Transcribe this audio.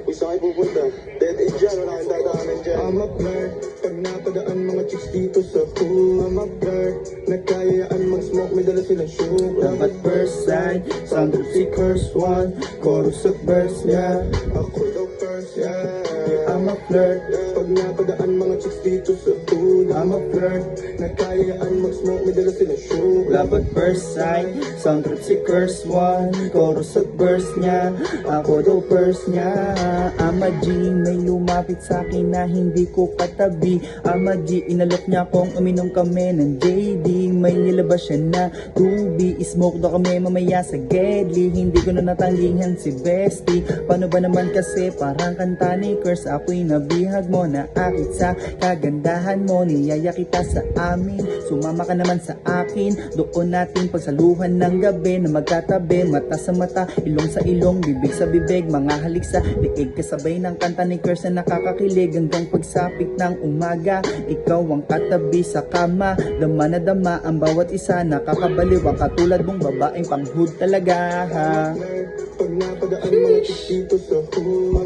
Gusto kayo pupunta? Dead end dyan, wala kang dadaanan dyan. I'm a flirt, pag napadaan mga chicks dito sa pool. I'm a flirt, nagkayaan mag-smoke, may dala silang shoe. Love at first sight, sound of si curse one. Chorus at verse, yeah. Ako daw first, yeah. I'm a flirt, pag napadaan mga chicks dito sa pool. I'm a flirt, nagkayaan mag-smoke, may dala silang shoe. Love at first sight, sound of si curse one. Chorus at verse niya, ako daw first niya. I'm a G, may lumapit sa akin na hindi ko katabi. I'm a G, inalok niya kung uminom kami ng JD. May nilabas siya na tubi, smoke daw kami mamaya sa Gedli. Hindi ko na natanggihan si Bestie. Paano ba naman kasi parang kanta ni Curse. Ako'y nabihag mo na akit sa kagandahan mo. Niyaya kita sa amin, sumama ka naman sa akin. Doon natin pagsaluhan ng gabi na magkatabi. Mata sa mata, ilong sa ilong, bibig sa bibig. Mga halik sa liig kasabay ng kanta ni Curse na nakakakilig. Hanggang pagsapit ng umaga, ikaw ang katabi sa kama. Dama na dama ang bawat isa, nakakabaliw ang katulad mong babaeng panghood talaga ha. Pag napadaan mga chicks dito sa hood.